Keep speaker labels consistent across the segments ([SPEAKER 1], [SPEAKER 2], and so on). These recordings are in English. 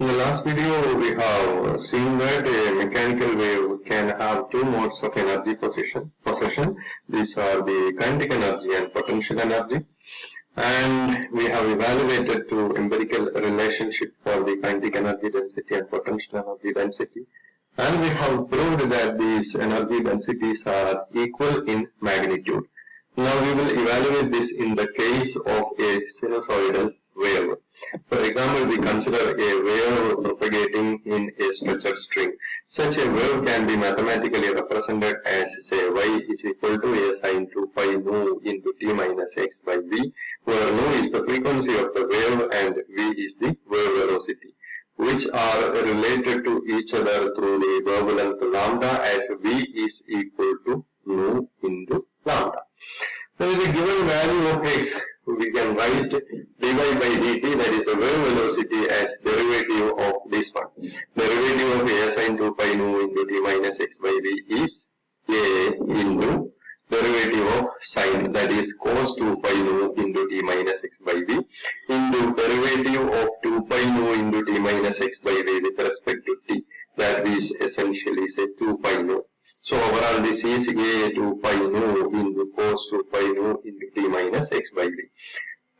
[SPEAKER 1] In the last video, we have seen that a mechanical wave can have two modes of energy possession. These are the kinetic energy and potential energy. And we have evaluated two empirical relationship for the kinetic energy density and potential energy density. And we have proved that these energy densities are equal in magnitude. Now we will evaluate this in the case of a sinusoidal wave. For example, we consider a wave propagating in a structured string. Such a wave can be mathematically represented as, say, y is equal to a sine 2 pi nu into t minus x by v, where nu is the frequency of the wave and v is the wave velocity, which are related to each other through the wavelength lambda, as v is equal to nu into lambda. Now, with the given value of x, we can write dy by dt, that is the wave velocity, as derivative of this one. Derivative of a sine 2 pi nu into t minus x by v is a into derivative of sine, that is cos 2 pi nu into t minus x by v, into derivative of 2 pi nu into t minus x by v with respect to t, that is essentially say 2 pi nu. So overall this is a 2 pi nu into cos 2 pi nu into t minus x by v.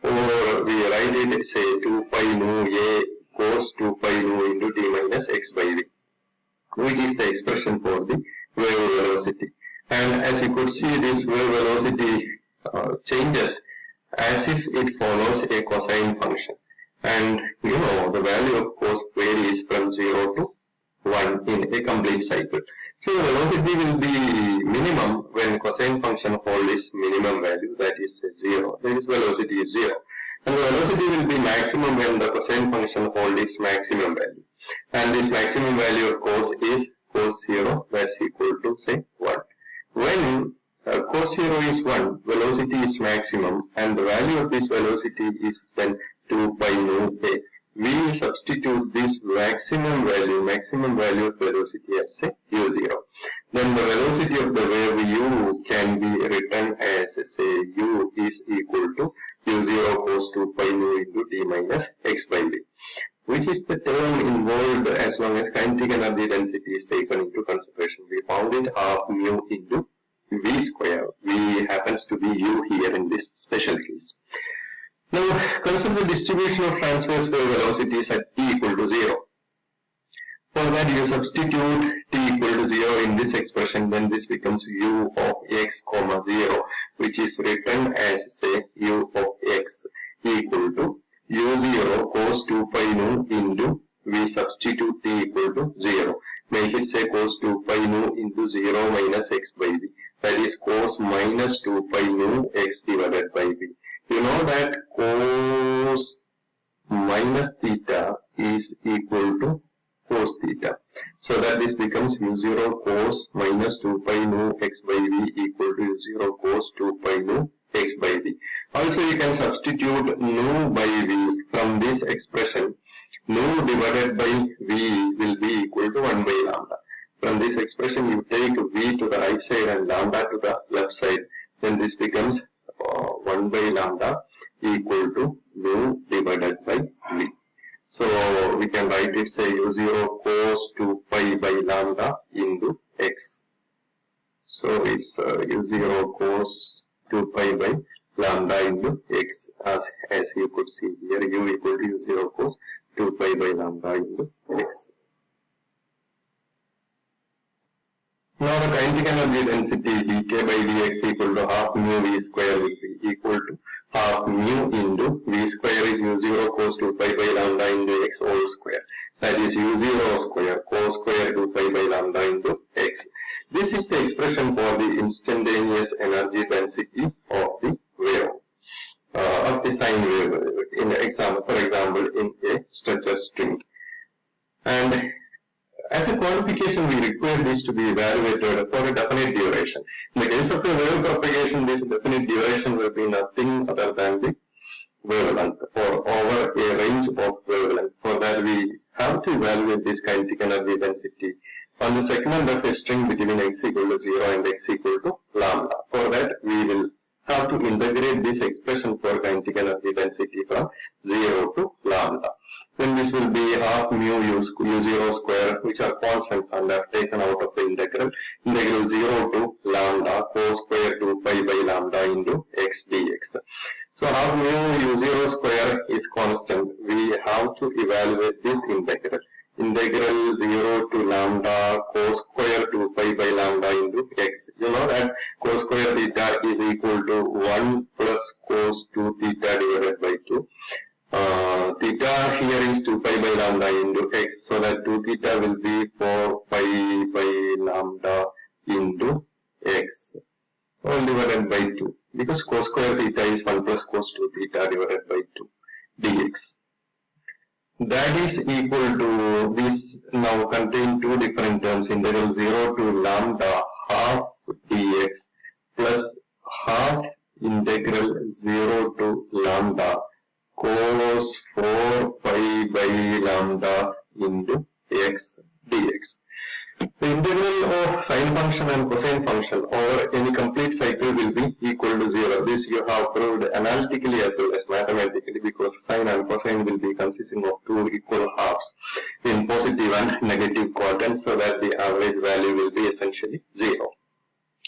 [SPEAKER 1] Or we write it say 2 pi nu a cos 2 pi nu into t minus x by v, which is the expression for the wave velocity. And as you could see, this wave velocity changes as if it follows a cosine function. And you know the value of cos varies from 0 to 1 in a complete cycle. So the velocity will be minimum when cosine function hold its minimum value, that is 0. That is velocity is 0. And the velocity will be maximum when the cosine function hold its maximum value. And this maximum value of cos is cos 0, that's equal to say 1. When cos 0 is 1, velocity is maximum, and the value of this velocity is then 2 pi nu a. We substitute this maximum value of velocity as say u0. Then the velocity of the wave u can be written as say u is equal to u0 cos 2 pi nu into t minus x by v, which is the term involved as long as kinetic energy density is taken into consideration. We found it half mu into v square. V happens to be u here in this special case. Now consider the distribution of transverse wave velocities at t equal to 0. For that you substitute t equal to 0 in this expression, then this becomes u of x comma 0, which is written as say u of x equal to u0 cos 2 pi nu into, we substitute t equal to 0. Make it say cos 2 pi nu into 0 minus x by v, that is cos minus 2 pi nu x divided by v. You know that cos minus theta is equal to cos theta. So that this becomes u0 cos minus 2 pi nu x by v equal to u0 cos 2 pi nu x by v. Also you can substitute nu by v from this expression. Nu divided by v will be equal to 1 by lambda. From this expression you take v to the right side and lambda to the left side. Then this becomes 1 by lambda equal to nu divided by v. So we can write it say u0 cos 2 pi by lambda into x. So it's u0 cos 2 pi by lambda into x, as you could see here, u equal to u0 cos 2 pi by lambda into x. Now the kinetic energy density dk by dx equal to half mu v square will be equal to half mu into v square is u0 cos 2 pi by lambda into x whole square. That is u0 square cos square 2 pi by lambda into x. This is the expression for the instantaneous energy density of the wave, of the sine wave, in example, for example, in a structured string. And as a quantification, we require this to be evaluated for a definite duration. In the case of the wave propagation, this definite duration will be nothing other than the wavelength, or over a range of wavelength. For that, we have to evaluate this kinetic energy density on the segment of a string between x equal to 0 and x equal to lambda. For that, we will have to integrate this expression for kinetic energy density from 0 to lambda. then this will be half mu u0 square, which are constants and are taken out of the integral. Integral 0 to lambda cos square 2 pi by lambda into x dx. So half mu u0 square is constant. We have to evaluate this integral. Integral 0 to lambda cos square 2 pi by lambda into x. You know that cos square theta is equal to 1 plus cos 2 theta divided by 2. Theta here is 2 pi by lambda into x, so that 2 theta will be 4 pi by lambda into x, all divided by 2, because cos square theta is 1 plus cos 2 theta divided by 2 dx. That is equal to, this now contain two different terms, integral 0 to lambda half dx plus half integral 0 to lambda cos 4 pi by lambda into x dx. The integral of sine function and cosine function over any complete cycle will be equal to 0. This you have proved analytically as well as mathematically, because sine and cosine will be consisting of two equal halves in positive and negative quadrants, so that the average value will be essentially 0.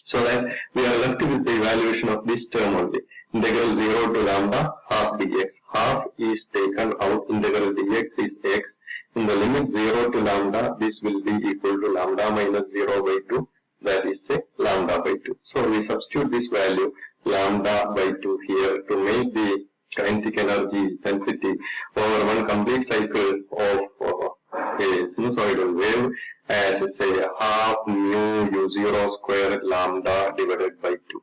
[SPEAKER 1] So that we are left with the evaluation of this term only. Integral 0 to lambda half dx. Half is taken out, integral dx is x. In the limit 0 to lambda, this will be equal to lambda minus 0 by 2, that is say lambda by 2. So we substitute this value lambda by 2 here to make the kinetic energy density over one complete cycle of a sinusoidal wave as say half mu u0 square lambda divided by 2.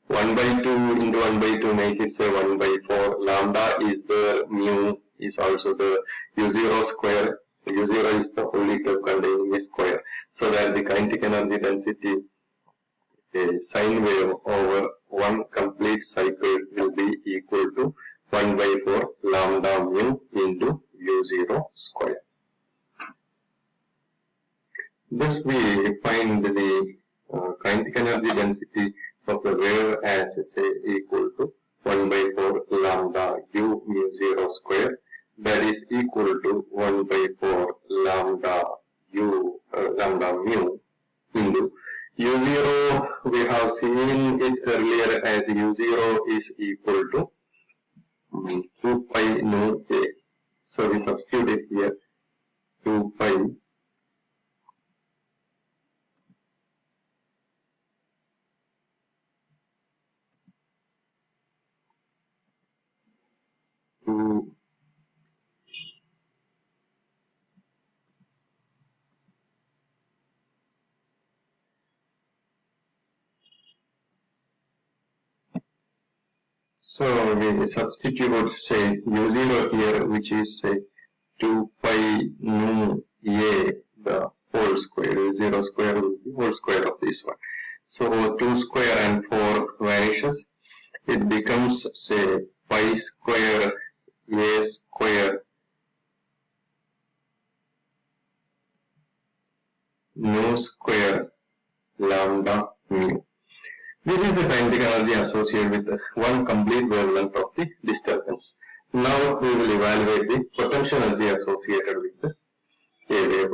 [SPEAKER 1] 1 by 2 into 1 by 2 make it say 1 by 4. Lambda is there, mu is also the u0 square. u0 is the only term containing a square. So that the kinetic energy density, a sine wave over one complete cycle, will be equal to 1 by 4 lambda mu into u0 square. Thus we find the kinetic energy density of the wave as say equal to 1 by 4 lambda u mu 0 square, that is equal to 1 by 4 lambda u lambda mu into u0. We have seen it earlier as u0 is equal to 2 pi nu a. So we substitute it here, 2 pi so we substitute say u0 here, which is say 2 pi nu a, the whole square. u0 square will be whole square of this one. So 2 square and 4 vanishes. It becomes say pi square a square nu square lambda mu. This is the kinetic energy associated with one complete wavelength of the disturbance. Now we will evaluate the potential energy associated with a wave,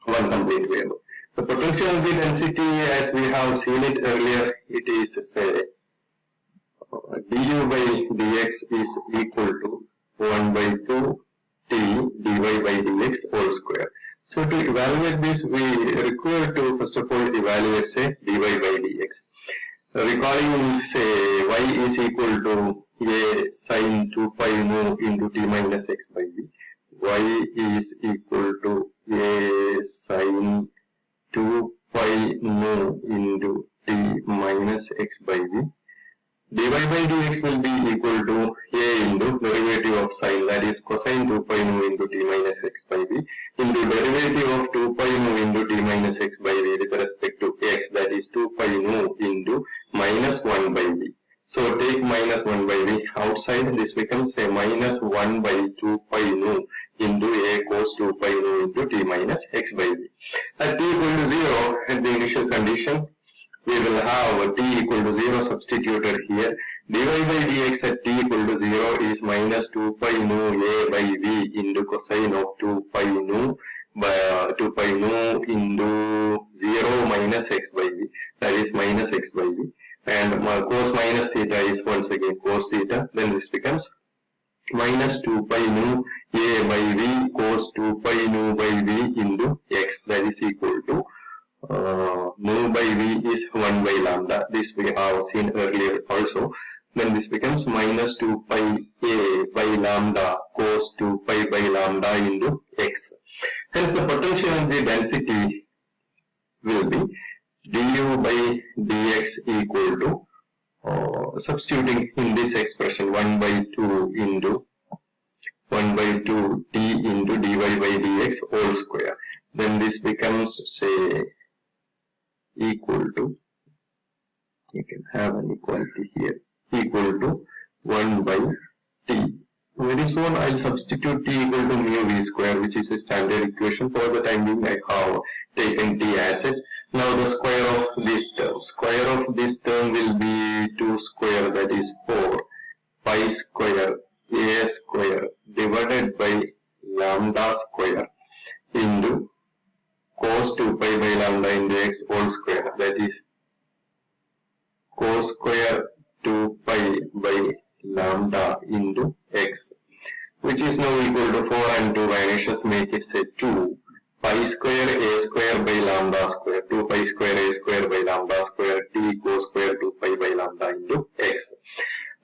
[SPEAKER 1] one complete wave. The potential energy density, as we have seen it earlier, it is say du by dx is equal to 1 by 2 t dy by dx whole square. So to evaluate this, we require to first of all evaluate say dy by dx. Recalling say y is equal to a sine 2 pi mu into t minus x by v. Y is equal to a sine 2 pi mu into t minus x by v. dy by dx will be equal to a into derivative of sine, that is cosine 2 pi mu into t minus x by v, into derivative of 2 pi mu into t minus x by v with respect to x, that is 2 pi mu into minus 1 by v. So take minus 1 by v outside, this becomes say minus 1 by 2 pi mu into a cos 2 pi mu into t minus x by v. At t equal to 0, at the initial condition, we will have t equal to 0 substituted here. dy by dx at t equal to 0 is minus 2 pi nu a by v into cosine of 2 pi nu by 2 pi nu into 0 minus x by v, that is minus x by v, and cos minus theta is once again cos theta. Then this becomes minus 2 pi nu a by v cos 2 pi nu by v into x, that is equal to nu by v is 1 by lambda. This we have seen earlier also. Then this becomes minus 2 pi a by lambda cos 2 pi by lambda into x. Hence the potential energy density will be du by dx equal to substituting in this expression 1 by 2 into 1 by 2 t into dy by dx whole square. Then this becomes, say, equal to, you can have an equality here, equal to 1 by t. Very soon I'll substitute t equal to mu v square, which is a standard equation. For the time being I have taken t as such. Now the square of this term. Square of this term will be 2 square, that is 4 pi square a square divided by lambda square into cos 2 pi by lambda into x whole square, that is cos square 2 pi by lambda into x, which is now equal to 4 and 2 vanishes, make it say 2 pi square a square by lambda square, 2 pi square a square by lambda square t cos square 2 pi by lambda into x.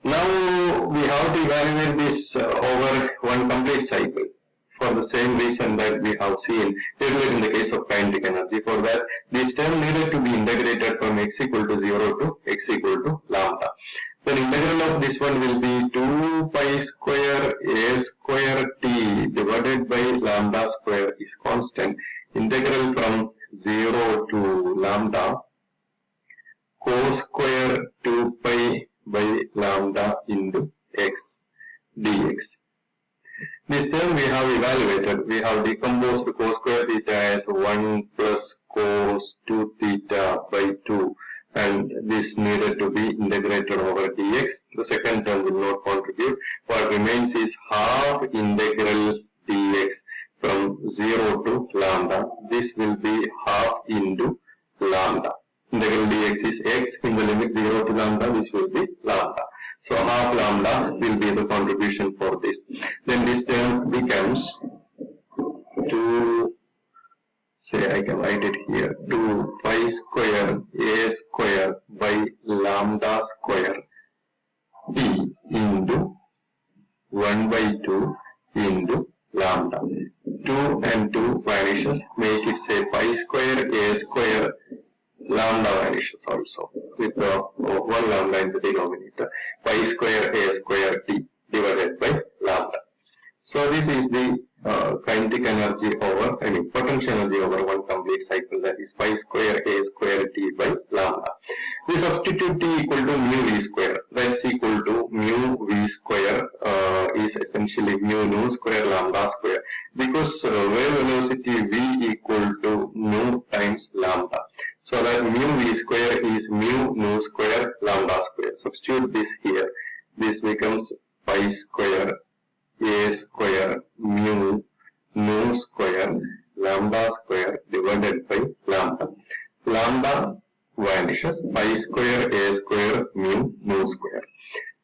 [SPEAKER 1] Now we have to evaluate this over one complete cycle, for the same reason that we have seen earlier in the case of kinetic energy. For that, this term needed to be integrated from x equal to 0 to x equal to lambda. Then integral of this one will be 2 pi square a square t divided by lambda square is constant. Integral from 0 to lambda cos square 2 pi by lambda into x dx. This term we have evaluated. We have decomposed cos square theta as 1 plus cos 2 theta by 2, and this needed to be integrated over dx. The second term will not contribute. What remains is half integral dx from 0 to lambda. This will be half into lambda. Integral dx is x, in the limit 0 to lambda, this will be lambda. So half lambda will be the contribution for this. Then this term becomes 2, say I can write it here, 2 pi square a square by lambda square t into 1 by 2 into lambda. 2 and 2 vanishes, make it say pi square a square, lambda vanishes also with 1 lambda in the denominator, pi square a square t divided by lambda. So this is the kinetic energy over, potential energy over one complete cycle, that is pi square a square t by lambda. We substitute t equal to mu v square, that's equal to mu v square is essentially mu nu square lambda square, because wave velocity v equal to nu times lambda. So that mu v square is mu nu square lambda square. Substitute this here. This becomes pi square a square mu nu square lambda square divided by lambda. Lambda vanishes, pi square a square mu nu square.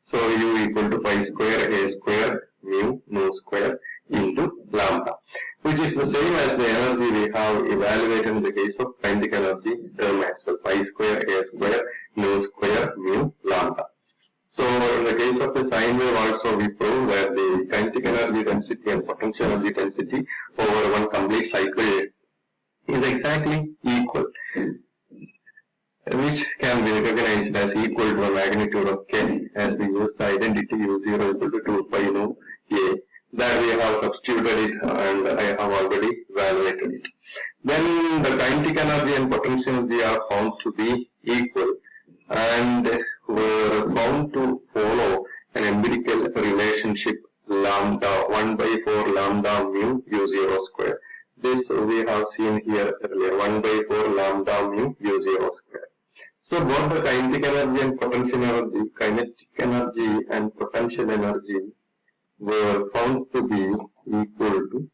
[SPEAKER 1] So u equal to pi square a square mu nu square into lambda, which is the same as the energy we have evaluated in the case of kinetic energy term as well, pi square a square nu square mu lambda. So in the case of the sine wave also we proved that the kinetic energy density and potential energy density over one complete cycle is exactly equal, which can be recognized as equal to a magnitude of k, as we use the identity u0 equal to 2 pi nu a. That we have substituted it and I have already evaluated it. Then the kinetic energy and potential energy are found to be equal and were found to follow an empirical relationship lambda 1 by 4 lambda mu u0 square. This we have seen here earlier, 1 by 4 lambda mu u0 square. So both the kinetic energy and potential energy, kinetic energy and potential energy were found to be equal to